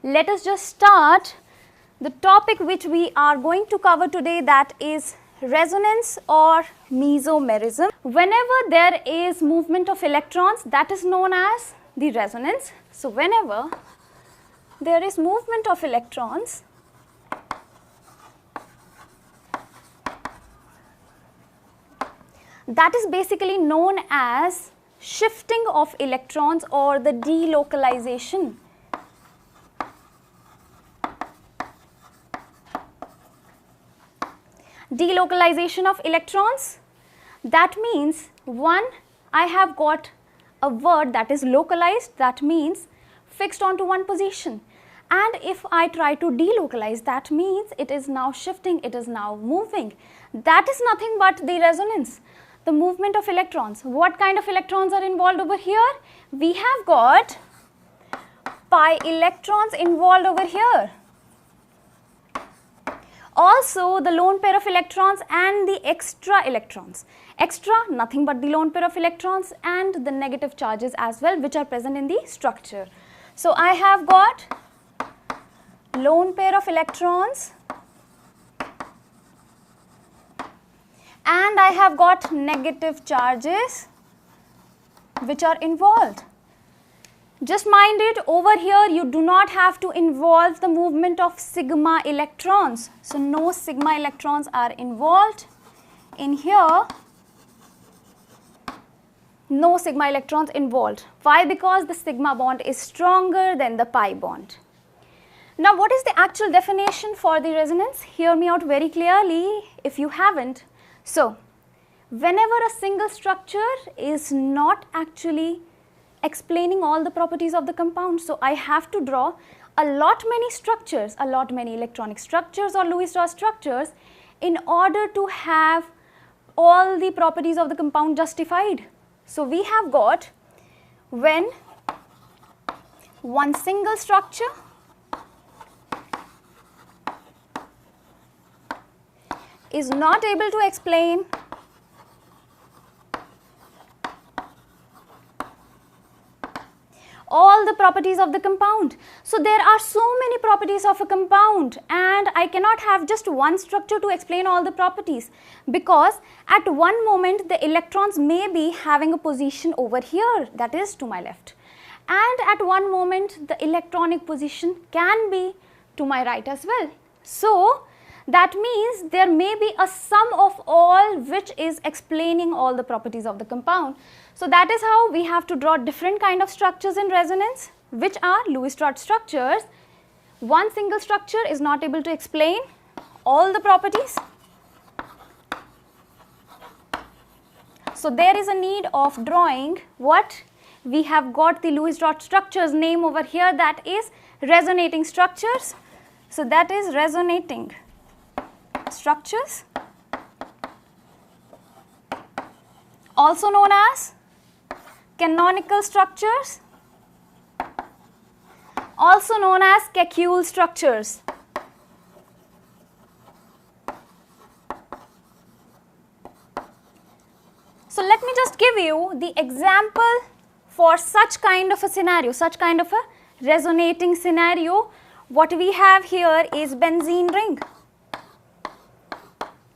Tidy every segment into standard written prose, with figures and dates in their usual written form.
let us just start the topic which we are going to cover today, that is resonance or mesomerism. Whenever there is movement of electrons, that is known as the resonance. So, whenever there is movement of electrons, that is basically known as shifting of electrons or the delocalization. Delocalization of electrons, that means I have got a word that is localized, that means fixed onto one position, and if I try to delocalize, that means it is now shifting, it is now moving. That is nothing but the resonance, the movement of electrons. What kind of electrons are involved over here? We have got pi electrons involved over here. Also the lone pair of electrons and the extra electrons. Extra, nothing but the lone pair of electrons and the negative charges as well, which are present in the structure. So, I have got lone pair of electrons and I have got negative charges which are involved. Just mind it, over here you do not have to involve the movement of sigma electrons. So, no sigma electrons are involved. In here, no sigma electrons involved. Why? Because the sigma bond is stronger than the pi bond. Now, what is the actual definition for the resonance? Hear me out very clearly if you haven't. So, whenever a single structure is not actually explaining all the properties of the compound, so I have to draw a lot many structures, a lot many electronic structures or Lewis-Strauss structures in order to have all the properties of the compound justified. So, we have got when one single structure is not able to explain all the properties of the compound. So, there are so many properties of a compound and I cannot have just one structure to explain all the properties, because at one moment the electrons may be having a position over here, that is to my left, and at one moment the electronic position can be to my right as well. So, that means there may be a sum of all which is explaining all the properties of the compound. So, that is how we have to draw different kind of structures in resonance, which are Lewis-Strauss structures. One single structure is not able to explain all the properties. So, there is a need of drawing what we have got the Lewis-Strauss structures name over here, that is resonating structures. So, that is resonating structures, also known as canonical structures, also known as Kekulé structures. So, let me just give you the example for such kind of a scenario, such kind of a resonating scenario. What we have here is benzene ring.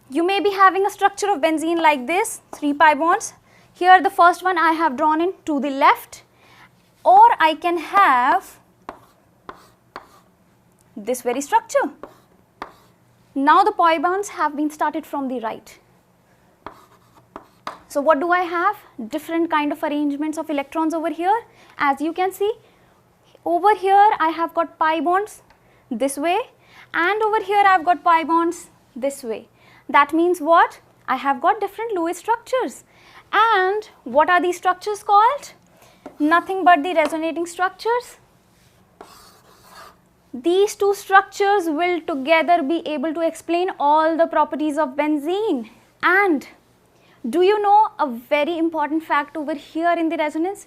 You may be having a structure of benzene like this, 3 pi bonds. Here the first one I have drawn in to the left, or I can have this very structure. Now the pi bonds have been started from the right. So, what do I have? Different kind of arrangements of electrons over here. As you can see, over here I have got pi bonds this way, and over here I have got pi bonds this way. That means what? I have got different Lewis structures. And what are these structures called? Nothing but the resonating structures. These two structures will together be able to explain all the properties of benzene. And do you know a very important fact over here in the resonance?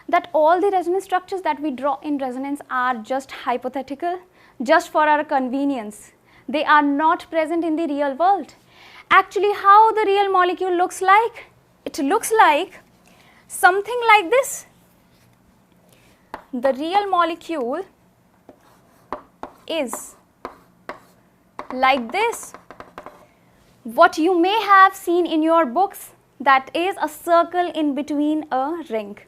That all the resonance structures that we draw in resonance are just hypothetical, just for our convenience. They are not present in the real world. Actually, how the real molecule looks like? It looks like something like this. The real molecule is like this. What you may have seen in your books, that is a circle in between a ring.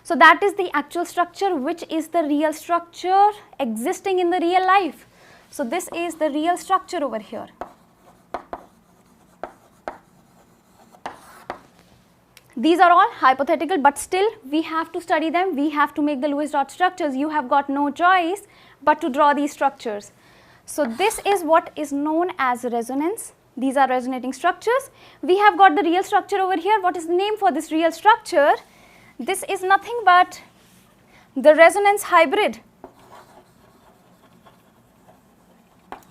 So that is the actual structure, which is the real structure existing in the real life. So this is the real structure over here. These are all hypothetical, but still we have to study them. We have to make the Lewis dot structures. You have got no choice but to draw these structures. So this is what is known as resonance. These are resonating structures. We have got the real structure over here. What is the name for this real structure? This is nothing but the resonance hybrid.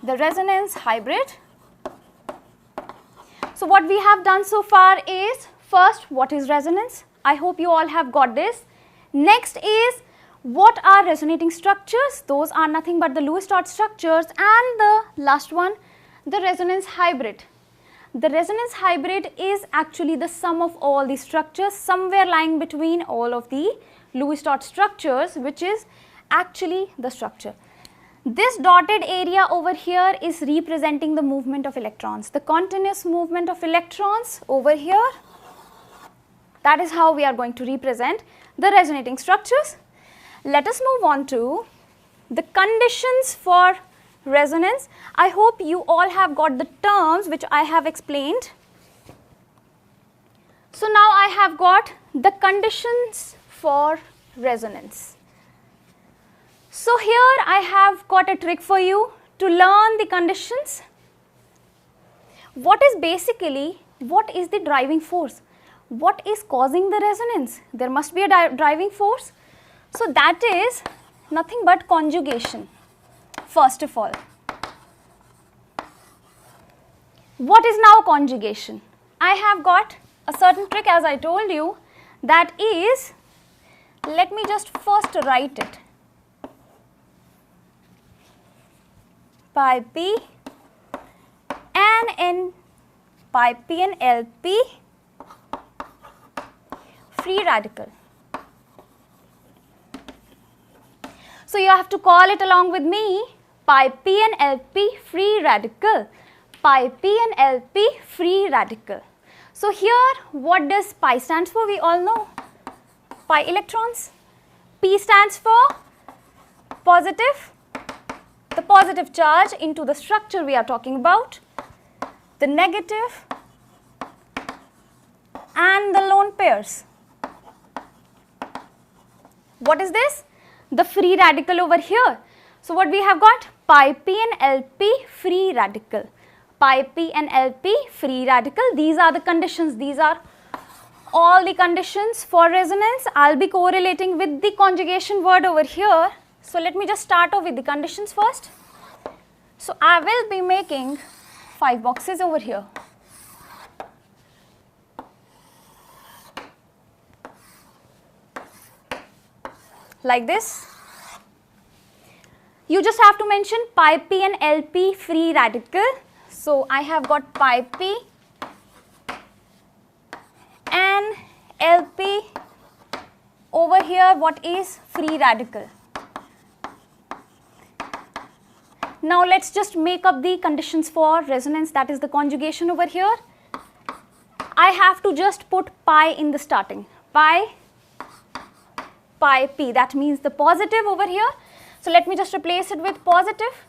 The resonance hybrid. So what we have done so far is, first, what is resonance? I hope you all have got this. Next is, what are resonating structures? Those are nothing but the Lewis dot structures. And the last one, the resonance hybrid. The resonance hybrid is actually the sum of all the structures somewhere lying between all of the Lewis dot structures, which is actually the structure. This dotted area over here is representing the movement of electrons, the continuous movement of electrons over here. That is how we are going to represent the resonating structures. Let us move on to the conditions for resonance. I hope you all have got the terms which I have explained. So now I have got the conditions for resonance. So here I have got a trick for you to learn the conditions. What is the driving force? What is causing the resonance? There must be a driving force. So that is nothing but conjugation. First of all, what is now conjugation? I have got a certain trick, as I told you, that is, let me just first write it. Pi p and pi p and LP free radical. So you have to call it along with me, pi p and LP free radical, pi p and LP free radical. So here, what does pi stands for? We all know, pi electrons. P stands for positive, the positive charge into the structure we are talking about, the negative and the lone pairs. What is this? The free radical over here. So what we have got? Pi p and LP free radical. Pi p and LP free radical. These are the conditions. These are all the conditions for resonance. I'll be correlating with the conjugation word over here. So let me just start off with the conditions first. So I will be making 5 boxes over here. Like this. You just have to mention pi p and LP free radical. So I have got pi p and LP over here. What is free radical? Now let's just make up the conditions for resonance, that is the conjugation over here. I have to just put pi in the starting. Pi p, that means the positive over here. So let me just replace it with positive.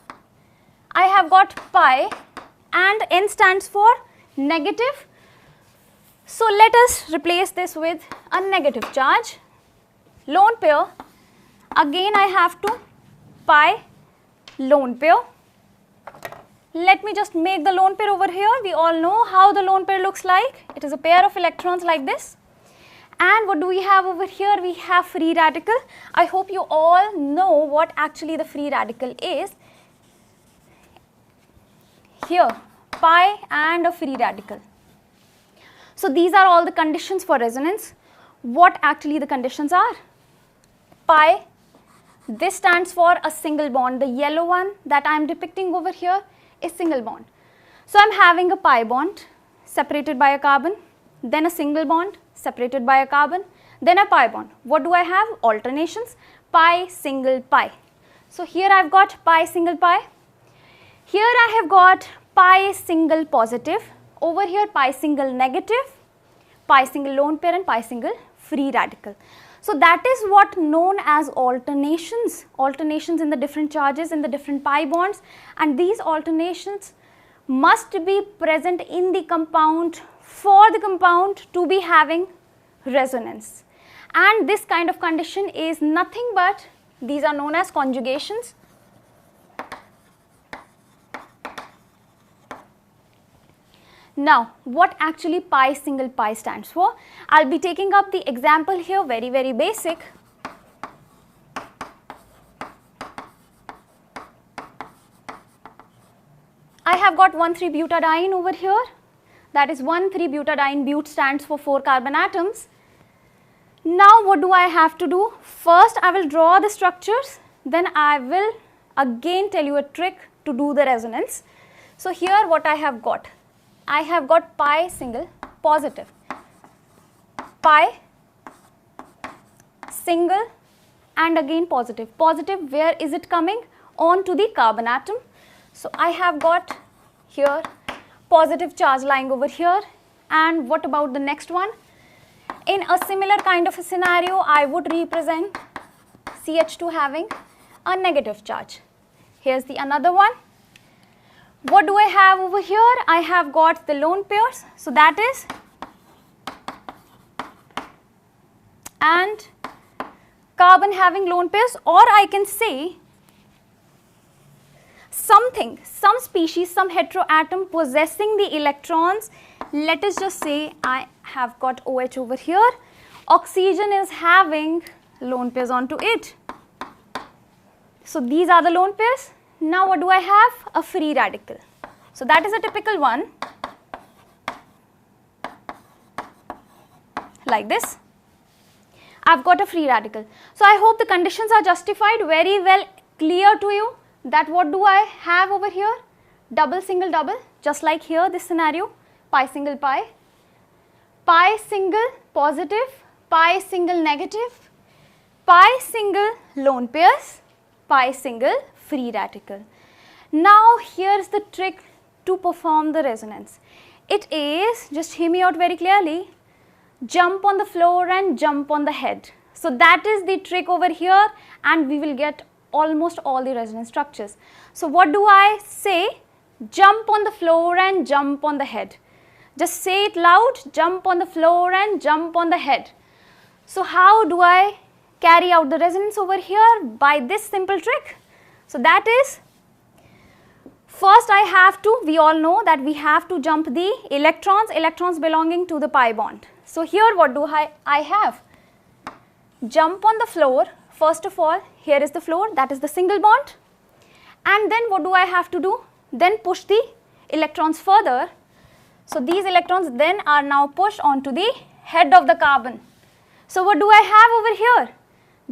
I have got pi and n stands for negative. So let us replace this with a negative charge. Lone pair, again I have to pi lone pair. Let me just make the lone pair over here. We all know how the lone pair looks like. It is a pair of electrons like this. And what do we have over here? We have free radical. I hope you all know what actually the free radical is. Here, pi and a free radical. So these are all the conditions for resonance. What actually the conditions are? Pi, this stands for a single bond. The yellow one that I am depicting over here is single bond. So I am having a pi bond separated by a carbon, then a single bond separated by a carbon, then a pi bond. What do I have? Alternations, pi, single, pi. So here I have got pi single pi. Here I have got pi single positive. Over here pi single negative, pi single lone pair and pi single free radical. So that is what known as alternations. Alternations in the different charges in the different pi bonds, and these alternations must be present in the compound for the compound to be having resonance. And this kind of condition is nothing but, these are known as conjugations. Now, what actually pi single pi stands for? I will be taking up the example here, very basic. I have got 1,3-butadiene over here, that is 1,3-butadiene, but stands for 4 carbon atoms. Now what do I have to do? First I will draw the structures, then I will again tell you a trick to do the resonance. So here what I have got pi single positive, pi single and again positive. Positive, where is it coming? On to the carbon atom. So I have got here positive charge lying over here. And what about the next one? In a similar kind of a scenario, I would represent CH2 having a negative charge. Here's the another one. What do I have over here? I have got the lone pairs, so that is, and carbon having lone pairs, or I can say something, some species, some heteroatom possessing the electrons. Let us just say I have got OH over here, oxygen is having lone pairs onto it. So these are the lone pairs. Now what do I have? A free radical. So that is a typical one, like this. I've got a free radical. So I hope the conditions are justified, very well clear to you, that what do I have over here? Double single double, just like here this scenario, pi single pi, pi single positive, pi single negative, pi single lone pairs, pi single free radical. Now here's the trick to perform the resonance. It is, just hear me out very clearly, jump on the floor and jump on the head. So that is the trick over here, and we will get almost all the resonance structures. So what do I say? Jump on the floor and jump on the head. Just say it loud, jump on the floor and jump on the head. So how do I carry out the resonance over here? By this simple trick. So that is, first I have to, we all know that we have to jump the electrons belonging to the pi bond. So here what do I have? Jump on the floor. First of all, here is the floor, that is the single bond. And then what do I have to do? Then push the electrons further. So these electrons then are now pushed onto the head of the carbon. So what do I have over here?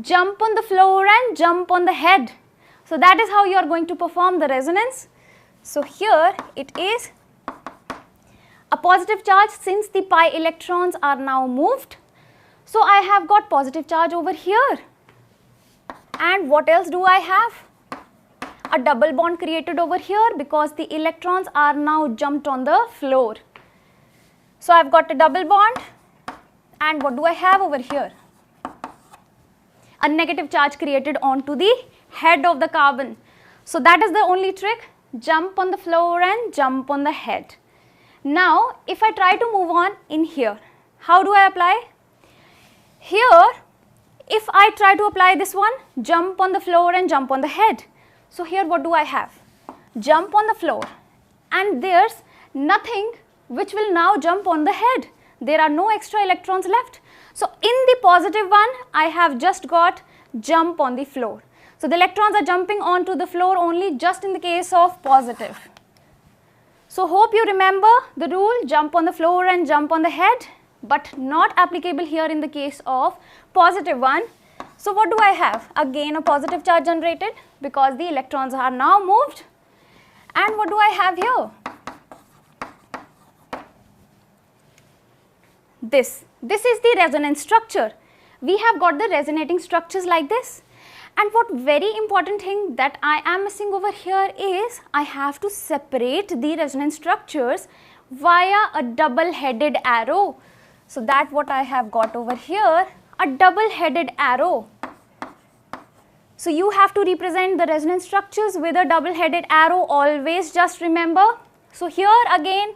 Jump on the floor and jump on the head. So that is how you are going to perform the resonance. So here it is a positive charge, since the pi electrons are now moved. So I have got positive charge over here. And what else do I have? A double bond created over here, because the electrons are now jumped on the floor. So I've got a double bond, and what do I have over here? A negative charge created onto the head of the carbon. So that is the only trick, jump on the floor and jump on the head. Now if I try to move on in here, how do I apply? Here, if I try to apply this one, jump on the floor and jump on the head. So here what do I have? Jump on the floor, and there's nothing which will now jump on the head. There are no extra electrons left. So in the positive one, I have just got jump on the floor. So the electrons are jumping onto the floor only just in the case of positive. So hope you remember the rule, jump on the floor and jump on the head, but not applicable here in the case of positive one. So what do I have? Again a positive charge generated, because the electrons are now moved. And what do I have here? This is the resonance structure. We have got the resonating structures like this. And what very important thing that I am missing over here is I have to separate the resonance structures via a double-headed arrow. So that what I have got over here, a double-headed arrow. So you have to represent the resonance structures with a double-headed arrow always, just remember. So here again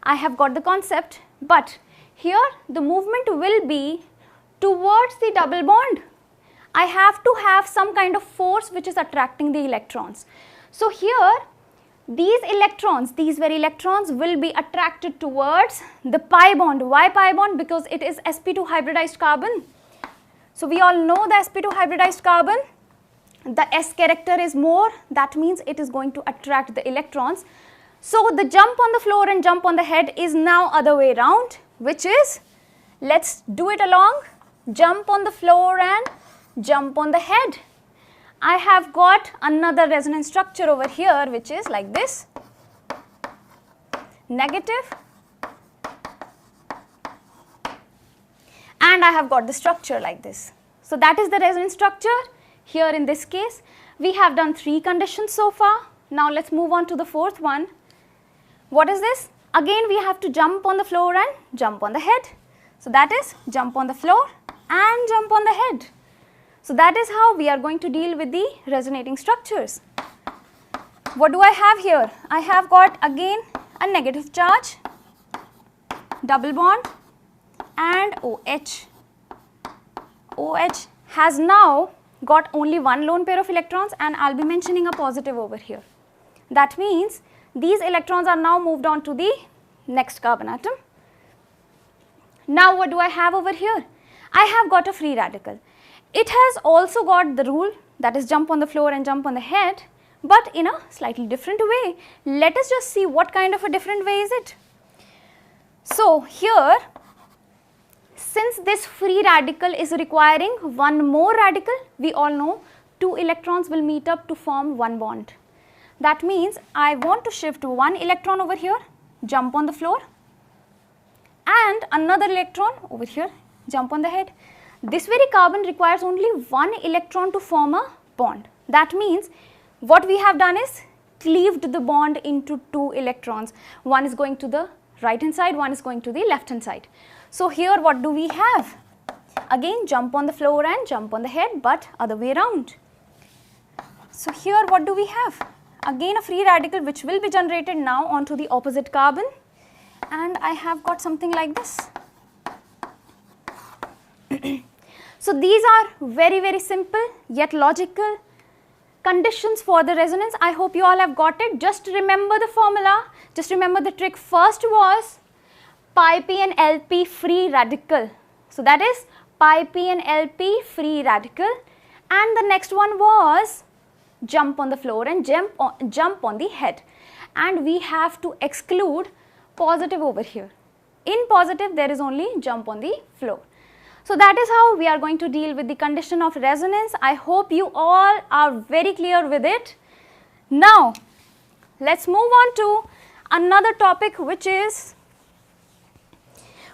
I have got the concept, but here the movement will be towards the double bond. I have to have some kind of force which is attracting the electrons. So here these electrons, these very electrons will be attracted towards the pi bond. Why pi bond? Because it is sp2 hybridized carbon. So we all know the sp2 hybridized carbon, the S character is more, that means it is going to attract the electrons. So the jump on the floor and jump on the head is now other way round, which is, let's do it along, jump on the floor and jump on the head. I have got another resonance structure over here which is like this, negative, and I have got the structure like this. So that is the resonance structure. Here in this case we have done 3 conditions so far. Now let's move on to the 4th one. What is this? Again we have to jump on the floor and jump on the head. So that is jump on the floor and jump on the head. So that is how we are going to deal with the resonating structures. What do I have here? I have got again a negative charge, double bond and OH. OH has now got only one lone pair of electrons and I will be mentioning a positive over here. That means these electrons are now moved on to the next carbon atom. Now what do I have over here? I have got a free radical. It has also got the rule, that is jump on the floor and jump on the head, but in a slightly different way. Let us just see what kind of a different way is it. So here, since this free radical is requiring one more radical, we all know 2 electrons will meet up to form one bond. That means I want to shift one electron over here, jump on the floor, and another electron over here, jump on the head. This very carbon requires only one electron to form a bond. That means what we have done is cleaved the bond into 2 electrons. One is going to the right hand side, one is going to the left hand side. So here what do we have? Again jump on the floor and jump on the head, but other way around. So here what do we have? Again a free radical which will be generated now onto the opposite carbon, and I have got something like this. So these are very simple yet logical conditions for the resonance. I hope you all have got it. Just remember the formula, just remember the trick. First was pi p and Lp free radical. So that is pi p and Lp free radical, and the next one was jump on the floor and jump on the head, and we have to exclude positive over here. In positive there is only jump on the floor. So that is how we are going to deal with the condition of resonance. I hope you all are very clear with it. Now let's move on to another topic, which is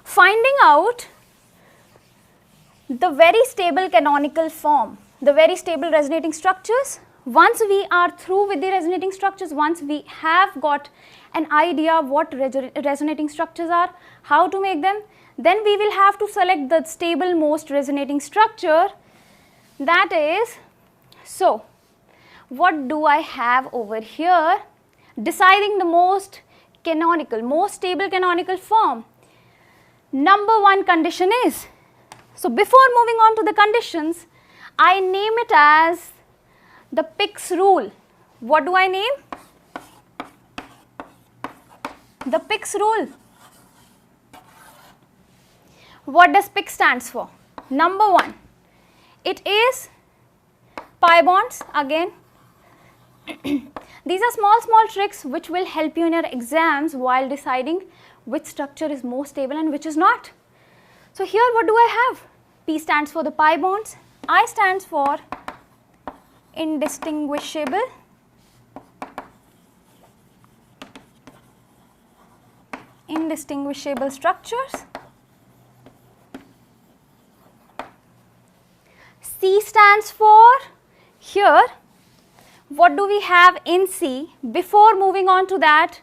finding out the very stable canonical form, the very stable resonating structures. Once we are through with the resonating structures, once we have got an idea what resonating structures are, how to make them, then we will have to select the stable most resonating structure. That is, so what do I have over here? Deciding the most canonical, most stable canonical form. Number 1 condition is, so before moving on to the conditions, I name it as the Pick's rule. What do I name? The Pick's rule. What does Pick stands for? Number 1, it is pi bonds. Again, these are small tricks which will help you in your exams while deciding which structure is more stable and which is not. So here what do I have? P stands for the pi bonds, I stands for indistinguishable, structures. C stands for here what do we have in C? Before moving on to that,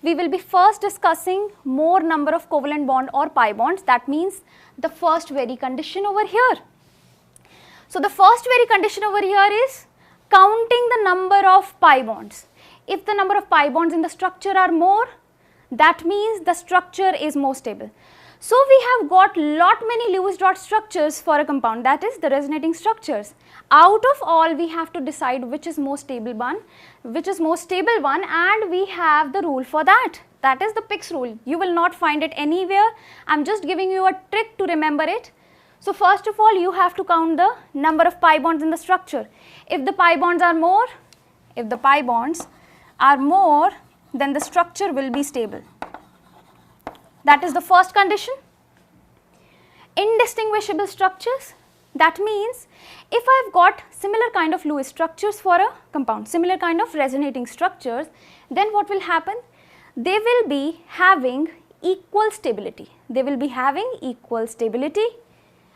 we will be first discussing more number of covalent bond or pi bonds. That means the first very condition over here. So the first very condition over here is counting the number of pi bonds. If the number of pi bonds in the structure are more, that means the structure is more stable. So we have got lot many Lewis dot structures for a compound, that is the resonating structures. Out of all, we have to decide which is most stable one, and we have the rule for that. That is the Pick's rule. You will not find it anywhere. I am just giving you a trick to remember it. So first of all, you have to count the number of pi bonds in the structure. If the pi bonds are more, then the structure will be stable. That is the first condition. Indistinguishable structures. That means if I have got similar kind of Lewis structures for a compound, similar kind of resonating structures, then what will happen? They will be having equal stability.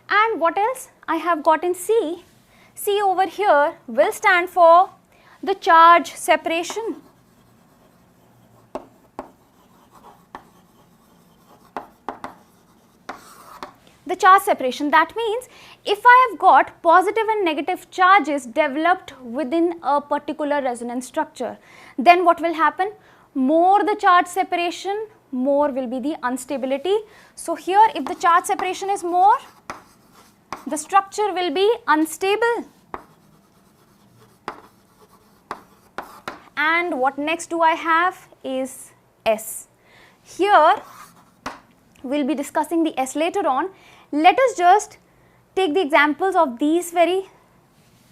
And what else I have got in C? C over here will stand for the charge separation. The charge separation, that means if I have got positive and negative charges developed within a particular resonance structure, then what will happen? More the charge separation, more will be the instability. So here if the charge separation is more, the structure will be unstable. And what next do I have is S. Here we will be discussing the S later on. Let us just take the examples of these very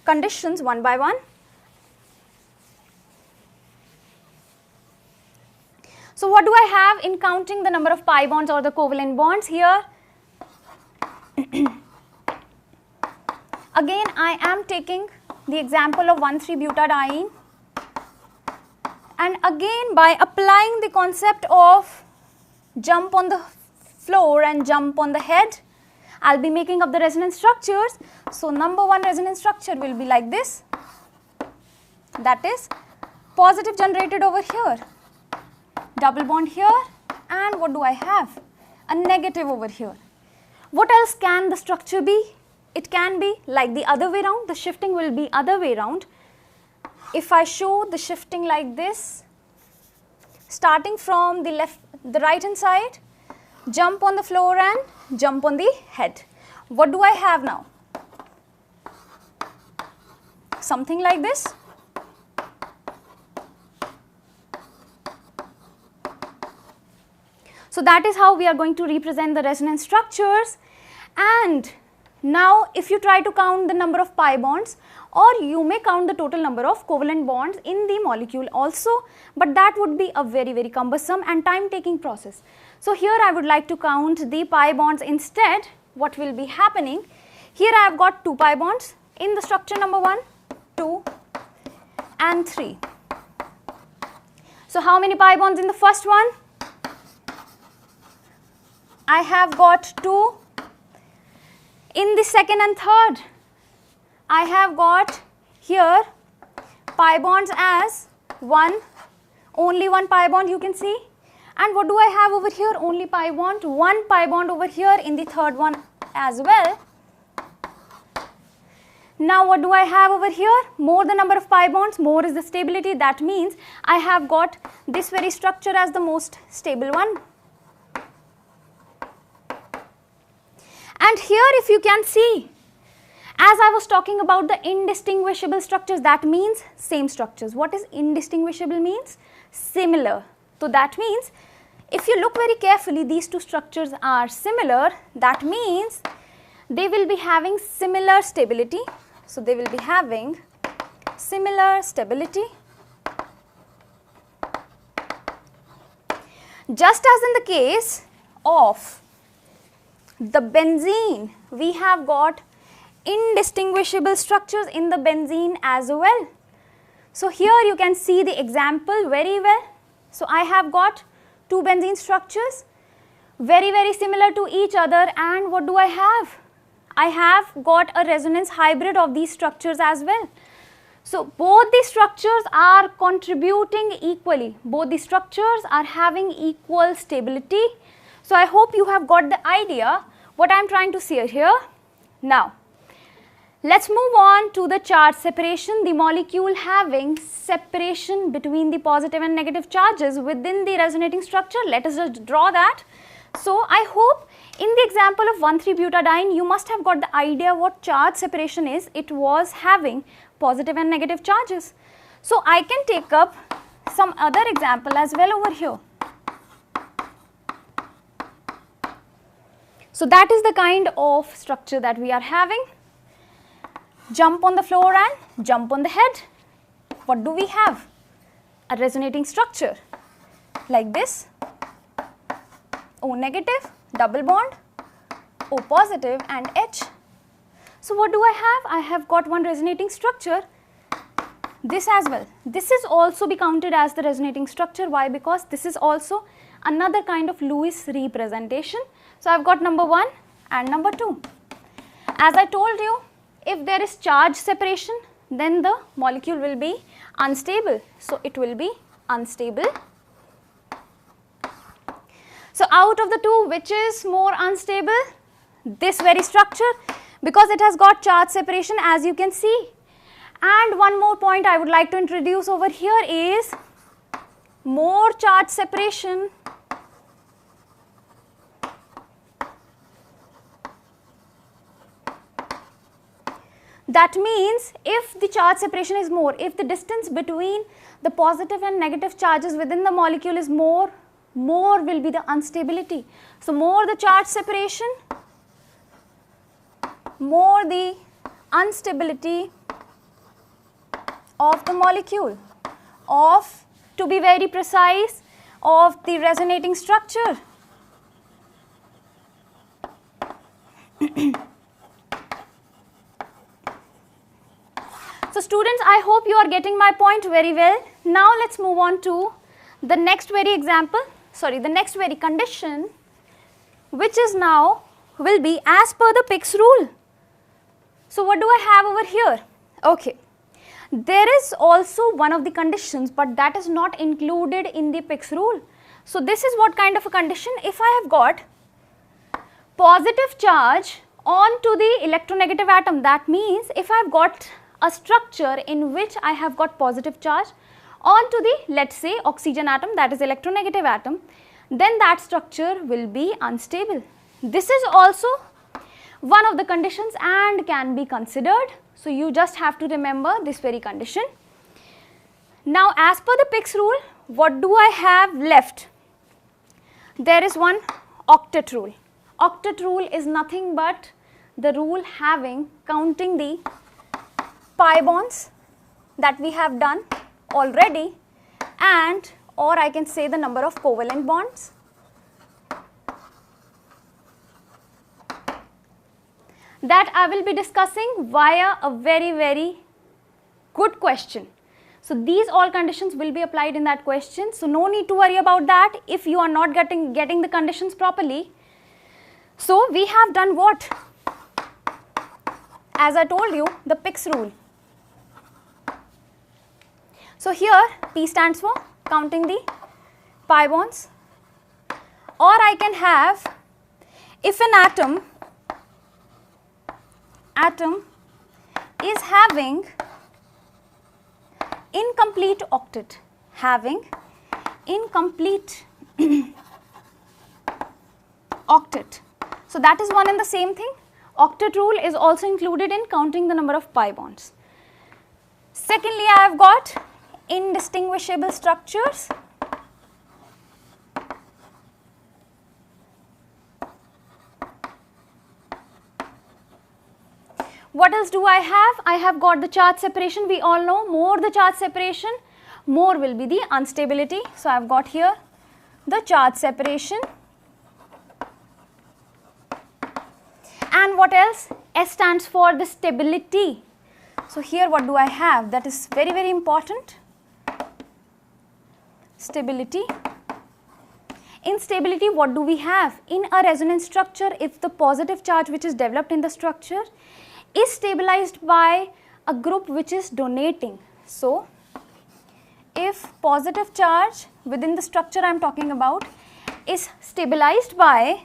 conditions one by one. So what do I have in counting the number of pi bonds or the covalent bonds here? Again, I am taking the example of 1,3-butadiene, and again by applying the concept of jump on the floor and jump on the head, I will be making up the resonance structures. So number one resonance structure will be like this, that is positive generated over here, double bond here, and what do I have? A negative over here. What else can the structure be? It can be like the other way round, the shifting will be other way round. If I show the shifting like this, starting from the right hand side, jump on the floor and jump on the head. What do I have now? Something like this. So that is how we are going to represent the resonance structures. And now if you try to count the number of pi bonds, or you may count the total number of covalent bonds in the molecule also, but that would be a very cumbersome and time taking process. So here I would like to count the pi bonds instead. What will be happening? Here I have got 2 pi bonds in the structure number 1, 2 and 3. So how many pi bonds in the first one? I have got 2. In the second and third, I have got here pi bonds as 1, only 1 pi bond you can see. And what do I have over here? Only pi bond, 1 pi bond over here in the third one as well. Now what do I have over here? More the number of pi bonds, more is the stability. That means I have got this very structure as the most stable one. And here if you can see, as I was talking about the indistinguishable structures, that means same structures. What is indistinguishable means? Similar. So that means if you look very carefully, these two structures are similar. That means they will be having similar stability. So they will be having similar stability. Just as in the case of the benzene, we have got indistinguishable structures in the benzene as well. So here you can see the example very well. So I have got 2 benzene structures, very similar to each other, and what do I have? I have got a resonance hybrid of these structures as well. So both the structures are contributing equally, both the structures are having equal stability. So I hope you have got the idea what I am trying to say here. Now let's move on to the charge separation, the molecule having separation between the positive and negative charges within the resonating structure. Let us just draw that. So I hope in the example of 1,3-butadiene you must have got the idea what charge separation is. It was having positive and negative charges. So I can take up some other example as well over here. So that is the kind of structure that we are having. Jump on the floor and jump on the head. What do we have? A resonating structure like this. O negative, double bond, O positive and H. So what do I have? I have got one resonating structure. This as well. This is also be counted as the resonating structure. Why? Because this is also another kind of Lewis representation. So I have got number 1 and number 2. As I told you, if there is charge separation, then the molecule will be unstable. So it will be unstable. So out of the two, which is more unstable? This very structure, because it has got charge separation, as you can see. And one more point I would like to introduce over here is more charge separation that means if the charge separation is more, if the distance between the positive and negative charges within the molecule is more will be the instability. So more the charge separation, more the instability of the molecule, of, to be very precise, of the resonating structure. So students, I hope you are getting my point very well. Now let's move on to the next very condition, which is now will be as per the Pick's rule. So what do I have over here? Okay, there is also one of the conditions, but that is not included in the Pick's rule. So this is what kind of a condition? If I have got positive charge onto the electronegative atom, that means if I have got a structure in which I have got positive charge onto the, let's say, oxygen atom, that is electronegative atom, then that structure will be unstable. This is also one of the conditions and can be considered. So you just have to remember this very condition. Now as per the Pick's rule, what do I have left? There is one octet rule. Octet rule is nothing but the rule having counting the pi bonds that we have done already, and or I can say the number of covalent bonds. That I will be discussing via a very good question. So these all conditions will be applied in that question. So no need to worry about that if you are not getting the conditions properly. So we have done what? As I told you, the Pick's rule. So here P stands for counting the pi bonds, or I can have, if an atom is having incomplete octet, octet. So that is one and the same thing. Octet rule is also included in counting the number of pi bonds. Secondly, I have got indistinguishable structures. What else do I have? I have got the charge separation. We all know more the charge separation, more will be the instability. So I have got here the charge separation. And what else? S stands for the stability. So here what do I have? That is very important. Stability. In stability, what do we have? In a resonance structure, if the positive charge which is developed in the structure is stabilized by a group which is donating. So, if positive charge within the structure I am talking about is stabilized by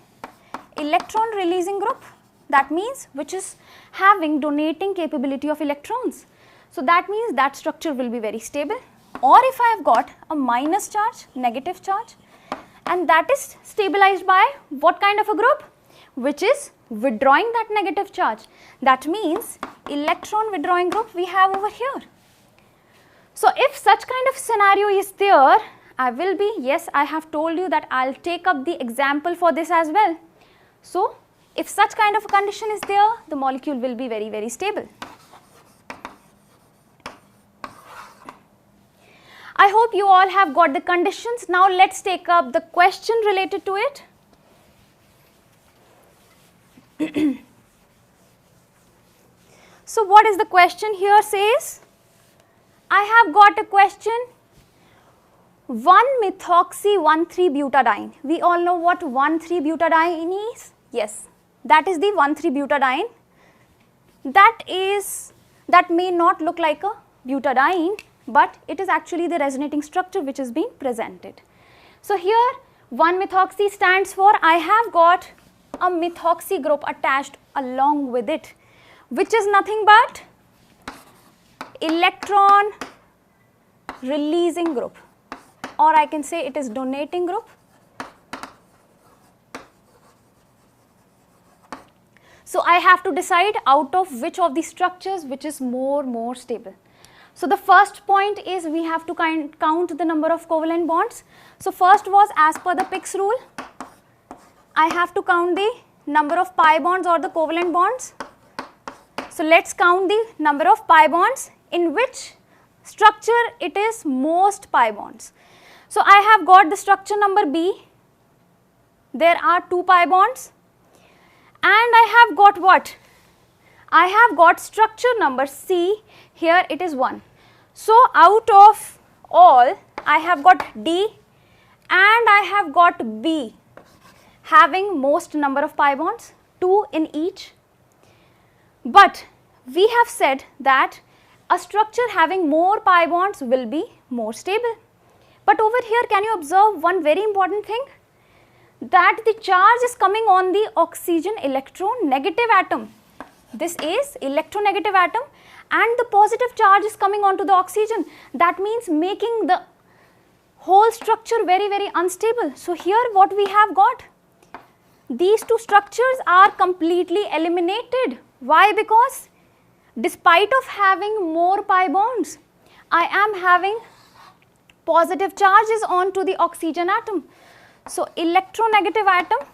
electron releasing group, that means which is having donating capability of electrons. So, that means that structure will be very stable. Or if I have got a minus charge, negative charge, and that is stabilized by what kind of a group? Which is withdrawing that negative charge. That means electron withdrawing group we have over here. So, if such kind of scenario is there, I will be, yes, I have told you that I will take up the example for this as well. So, if such kind of a condition is there, the molecule will be very, very stable. I hope you all have got the conditions. Now, let us take up the question related to it. So, what is the question here says? I have got a question, 1-methoxy-1,3-butadiene. We all know what 1,3-butadiene is. Yes, that is the 1,3-butadiene. That may not look like a butadiene, but it is actually the resonating structure which is being presented. So, here 1-methoxy stands for, I have got a methoxy group attached along with it, which is nothing but electron releasing group, or I can say it is donating group. So, I have to decide out of which of the structures which is more stable. So, the first point is we have to count the number of covalent bonds. So, first was as per the Pick's rule, I have to count the number of pi bonds or the covalent bonds. So, let us count the number of pi bonds, in which structure it is most pi bonds. So, I have got the structure number B, there are 2 pi bonds, and I have got what? I have got structure number C, here it is 1. So, out of all I have got D and I have got B having most number of pi bonds, 2 in each. But we have said that a structure having more pi bonds will be more stable. But over here, can you observe one very important thing? That the charge is coming on the oxygen electron negative atom. This is electronegative atom and the positive charge is coming onto the oxygen. That means making the whole structure very, very unstable. So, here what we have got? These two structures are completely eliminated. Why? Because despite of having more pi bonds, I am having positive charges onto the oxygen atom. So, electronegative atom,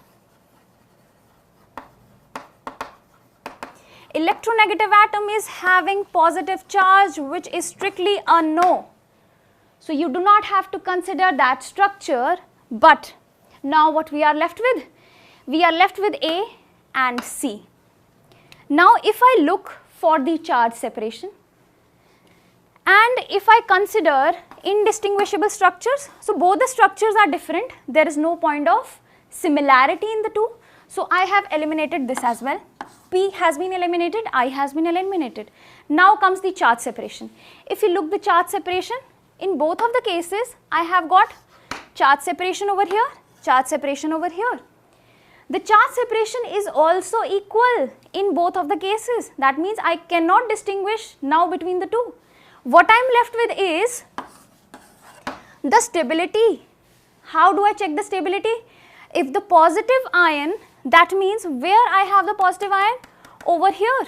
is having positive charge which is strictly a no. So, you do not have to consider that structure, but now what we are left with? We are left with A and C. Now, if I look for the charge separation and if I consider indistinguishable structures, so both the structures are different, there is no point of similarity in the two. So, I have eliminated this as well. P has been eliminated, I has been eliminated. Now comes the charge separation. If you look the charge separation, in both of the cases, I have got charge separation over here, charge separation over here. The charge separation is also equal in both of the cases. That means I cannot distinguish now between the two. What I am left with is the stability. How do I check the stability? If the positive ion, that means where I have the positive ion? Over here.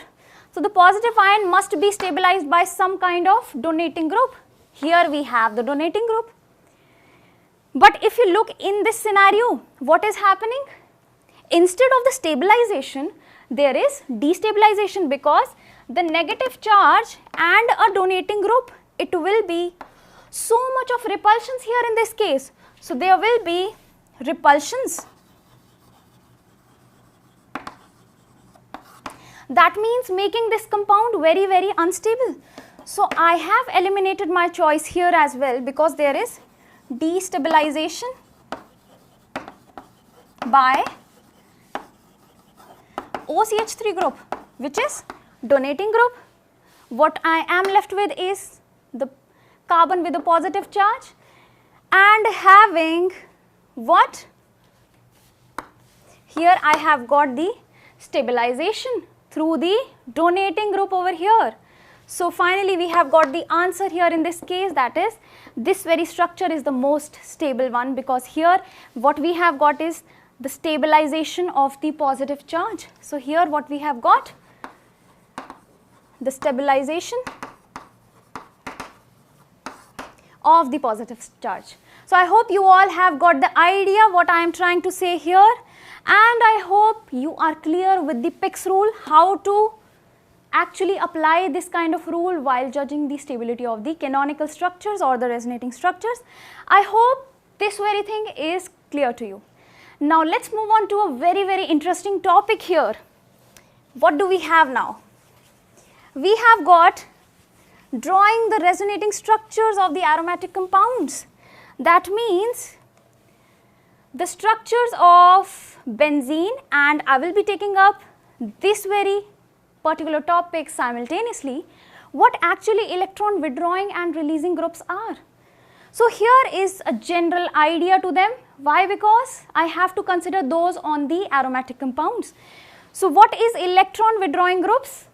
So, the positive ion must be stabilized by some kind of donating group. Here we have the donating group. But if you look in this scenario, what is happening? Instead of the stabilization, there is destabilization, because the negative charge and a donating group, it will be so much of repulsions here in this case. So, there will be repulsions. That means making this compound very, very unstable. So, I have eliminated my choice here as well, because there is destabilization by OCH3 group, which is donating group. what I am left with is the carbon with a positive charge and having what? Here I have got the stabilization through the donating group over here. So finally we have got the answer here in this case, that is this very structure is the most stable one, because here what we have got is the stabilization of the positive charge. So here what we have got, the stabilization of the positive charge. So I hope you all have got the idea what I am trying to say here, and I hope you are clear with the Pick's rule, how to actually apply this kind of rule while judging the stability of the canonical structures or the resonating structures. I hope this very thing is clear to you. Now let's move on to a very interesting topic here. What do we have now? We have got drawing the resonating structures of the aromatic compounds. That means the structures of benzene, and I will be taking up this very particular topic simultaneously, what actually electron withdrawing and releasing groups are. So here is a general idea to them. Why? Because I have to consider those on the aromatic compounds. So what is electron withdrawing groups?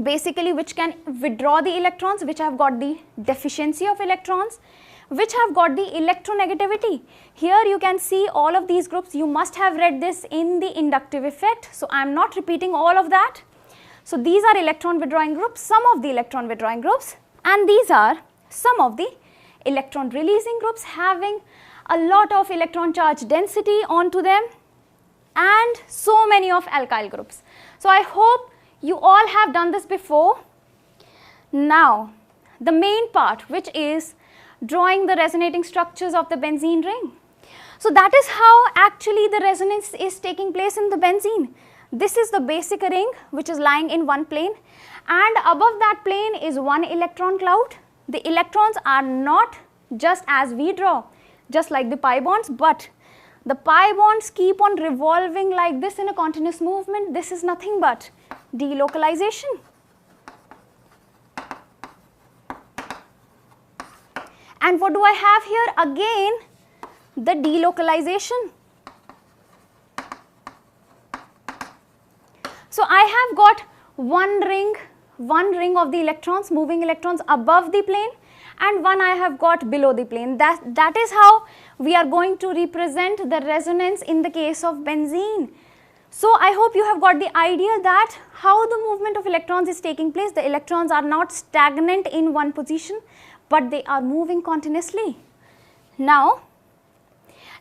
Basically which can withdraw the electrons, which have got the deficiency of electrons, which have got the electronegativity. Here you can see all of these groups. You must have read this in the inductive effect, so I am not repeating all of that. So these are electron withdrawing groups, some of the electron withdrawing groups, and these are some of the electron releasing groups having a lot of electron charge density onto them, and so many of alkyl groups. So I hope you all have done this before. Now the main part, which is drawing the resonating structures of the benzene ring. So that is how actually the resonance is taking place in the benzene. This is the basic ring which is lying in one plane, and above that plane is one electron cloud. The electrons are not just as we draw, just like the pi bonds, but the pi bonds keep on revolving like this in a continuous movement. This is nothing but delocalization. And what do I have here? Again, the delocalization. So I have got one ring of the electrons, moving electrons above the plane, and one I have got below the plane. That is how we are going to represent the resonance in the case of benzene. So I hope you have got the idea that how the movement of electrons is taking place. The electrons are not stagnant in one position, but they are moving continuously. Now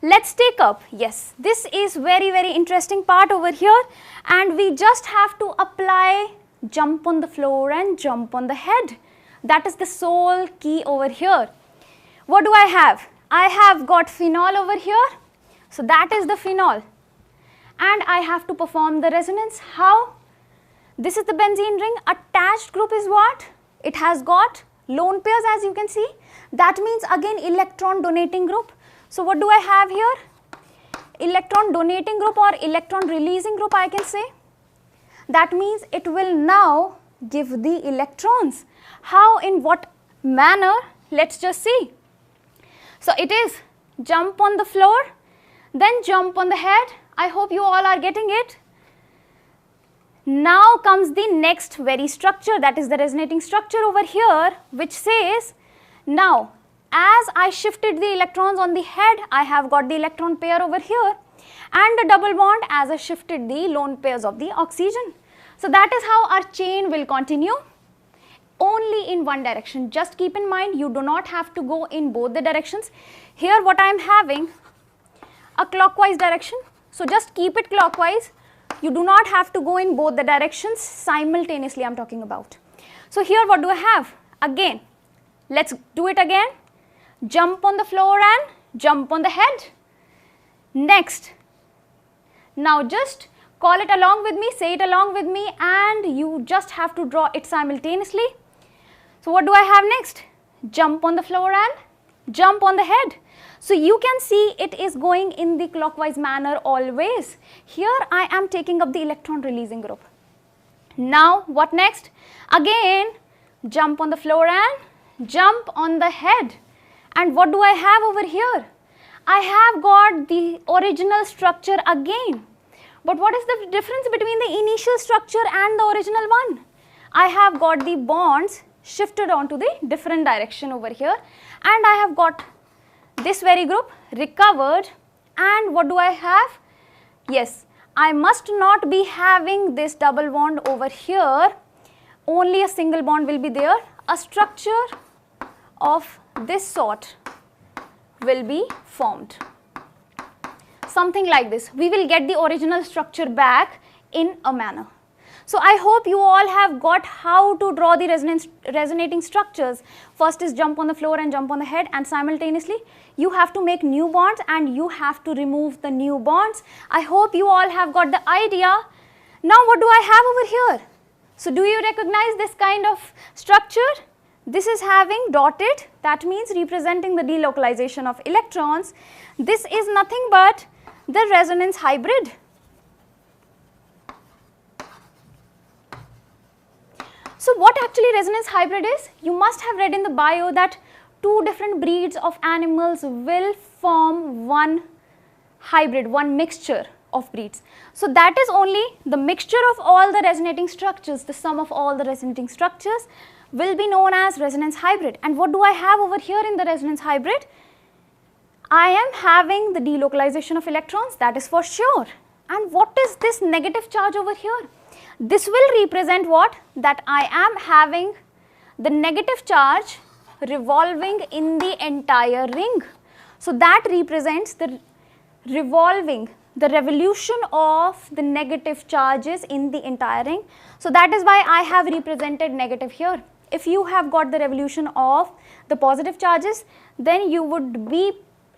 let's take up, yes, this is very interesting part over here, and we just have to apply jump on the floor and jump on the head. That is the sole key over here. What do I have? I have got phenol over here, so that is the phenol, and I have to perform the resonance. How? This is the benzene ring. Attached group is what? It has got lone pairs, as you can see. That means again electron donating group. So what do I have here? Electron donating group or electron releasing group, I can say. That means it will now give the electrons. How, in what manner? Let's just see. So it is jump on the floor, then jump on the head. I hope you all are getting it. Now comes the next very structure, that is the resonating structure over here, which says, now as I shifted the electrons on the head, I have got the electron pair over here, and a double bond as I shifted the lone pairs of the oxygen. So that is how our chain will continue, only in one direction. Just keep in mind, you do not have to go in both the directions. Here what I am having, a clockwise direction, so just keep it clockwise. You do not have to go in both the directions simultaneously, I am talking about. So here what do I have? Again, let's do it again. Jump on the floor and jump on the head. Next, now just call it along with me, say it along with me, and you just have to draw it simultaneously. So what do I have next? Jump on the floor and jump on the head. So you can see it is going in the clockwise manner always. Here I am taking up the electron releasing group. Now what next? Again jump on the floor and jump on the head. And what do I have over here? I have got the original structure again. But what is the difference between the initial structure and the original one? I have got the bonds shifted onto the different direction over here, and I have got this very group recovered. And what do I have? Yes, I must not be having this double bond over here. Only a single bond will be there. A structure of this sort will be formed. Something like this. We will get the original structure back in a manner. So I hope you all have got how to draw the resonating structures. First is jump on the floor and jump on the head, and simultaneously you have to make new bonds and you have to remove the new bonds. I hope you all have got the idea. Now what do I have over here? So do you recognize this kind of structure? This is having dotted, that means representing the delocalization of electrons. This is nothing but the resonance hybrid. So what actually resonance hybrid is? You must have read in the bio that two different breeds of animals will form one hybrid, one mixture of breeds. So that is only the mixture of all the resonating structures, the sum of all the resonating structures will be known as resonance hybrid. And what do I have over here in the resonance hybrid? I am having the delocalization of electrons, that is for sure. And what is this negative charge over here? This will represent what? That I am having the negative charge revolving in the entire ring. So that represents the revolving, the revolution of the negative charges in the entire ring. So that is why I have represented negative here. If you have got the revolution of the positive charges, then you would be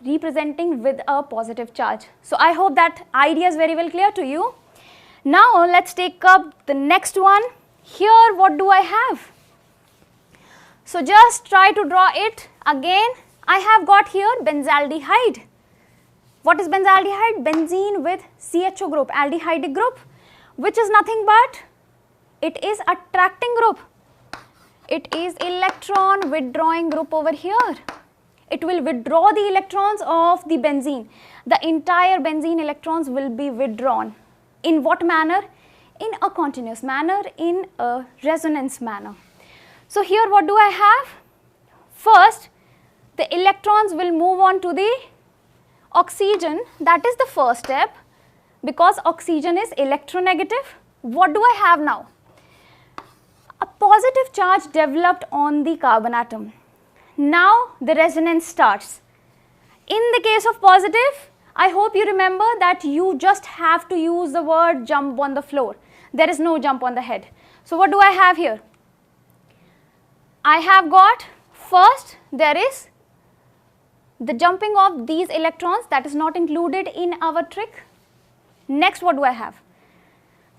representing with a positive charge. So I hope that idea is very well clear to you. Now let's take up the next one. Here what do I have? So just try to draw it again. I have got here benzaldehyde. What is benzaldehyde? Benzene with CHO group, aldehydic group, which is nothing but it is attracting group. It is electron withdrawing group over here. It will withdraw the electrons of the benzene. The entire benzene electrons will be withdrawn. In what manner? In a continuous manner, in a resonance manner. So here what do I have? First, the electrons will move on to the oxygen. That is the first step, because oxygen is electronegative. What do I have now? A positive charge developed on the carbon atom. Now the resonance starts. In the case of positive, I hope you remember that you just have to use the word jump on the floor. There is no jump on the head. So what do I have here? I have got, first there is the jumping of these electrons, that is not included in our trick. Next what do I have?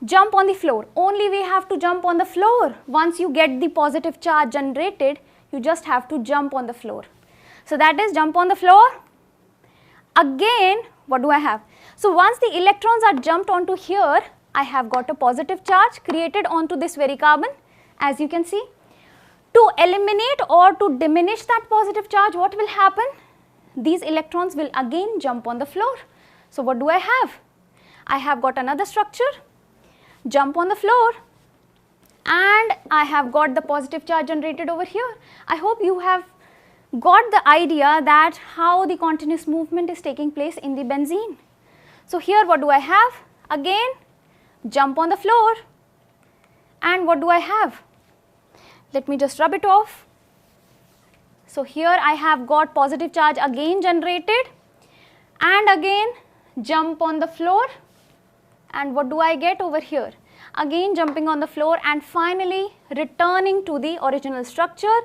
Jump on the floor. Only we have to jump on the floor. Once you get the positive charge generated, you just have to jump on the floor. So that is jump on the floor. Again, what do I have? So once the electrons are jumped onto here, I have got a positive charge created onto this very carbon, as you can see. To eliminate or to diminish that positive charge, what will happen? These electrons will again jump on the floor. So what do I have? I have got another structure, jump on the floor, and I have got the positive charge generated over here. I hope you have got the idea that how the continuous movement is taking place in the benzene. So here what do I have? Again, jump on the floor, and what do I have? Let me just rub it off. So here I have got positive charge again generated, and again jump on the floor, and what do I get over here? Again jumping on the floor and finally returning to the original structure.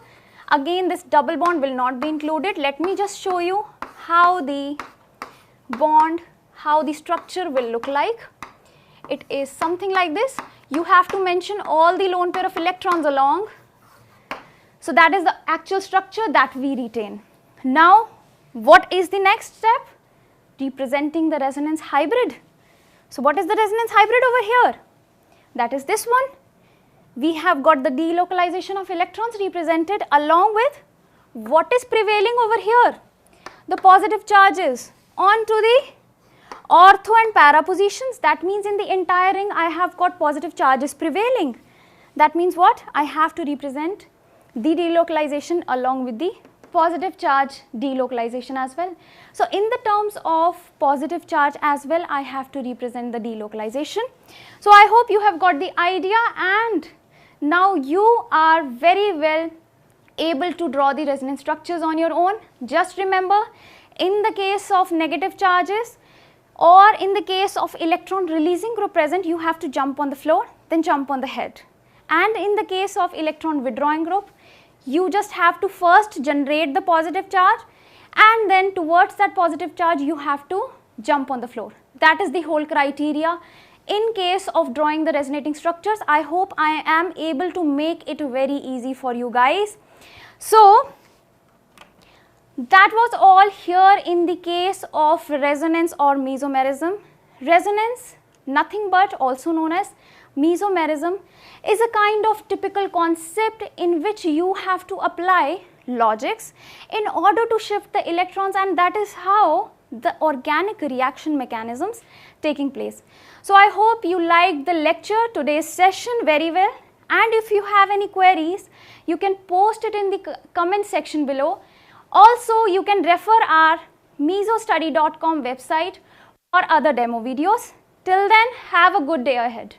Again this double bond will not be included. Let me just show you how the bond, how the structure will look like. It is something like this. You have to mention all the lone pair of electrons along. So that is the actual structure that we retain. Now what is the next step? Representing the resonance hybrid. So what is the resonance hybrid over here? That is this one. we have got the delocalization of electrons represented along with what is prevailing over here, the positive charges onto the ortho and para positions. That means in the entire ring I have got positive charges prevailing. That means what? I have to represent the delocalization along with the positive charge delocalization as well. So, in the terms of positive charge as well, I have to represent the delocalization. So, I hope you have got the idea, and now you are very well able to draw the resonance structures on your own. Just remember, in the case of negative charges or in the case of electron releasing group present, you have to jump on the floor, then jump on the head. And in the case of electron withdrawing group, you just have to first generate the positive charge, and then towards that positive charge you have to jump on the floor. That is the whole criteria in case of drawing the resonating structures. I hope I am able to make it very easy for you guys. So, that was all here in the case of resonance or mesomerism. Resonance, nothing but also known as mesomerism, is a kind of typical concept in which you have to apply logics in order to shift the electrons, and that is how the organic reaction mechanisms taking place. So, I hope you liked the lecture, today's session very well, and if you have any queries, you can post it in the comment section below. Also, you can refer our mesostudy.com website for other demo videos. Till then, have a good day ahead.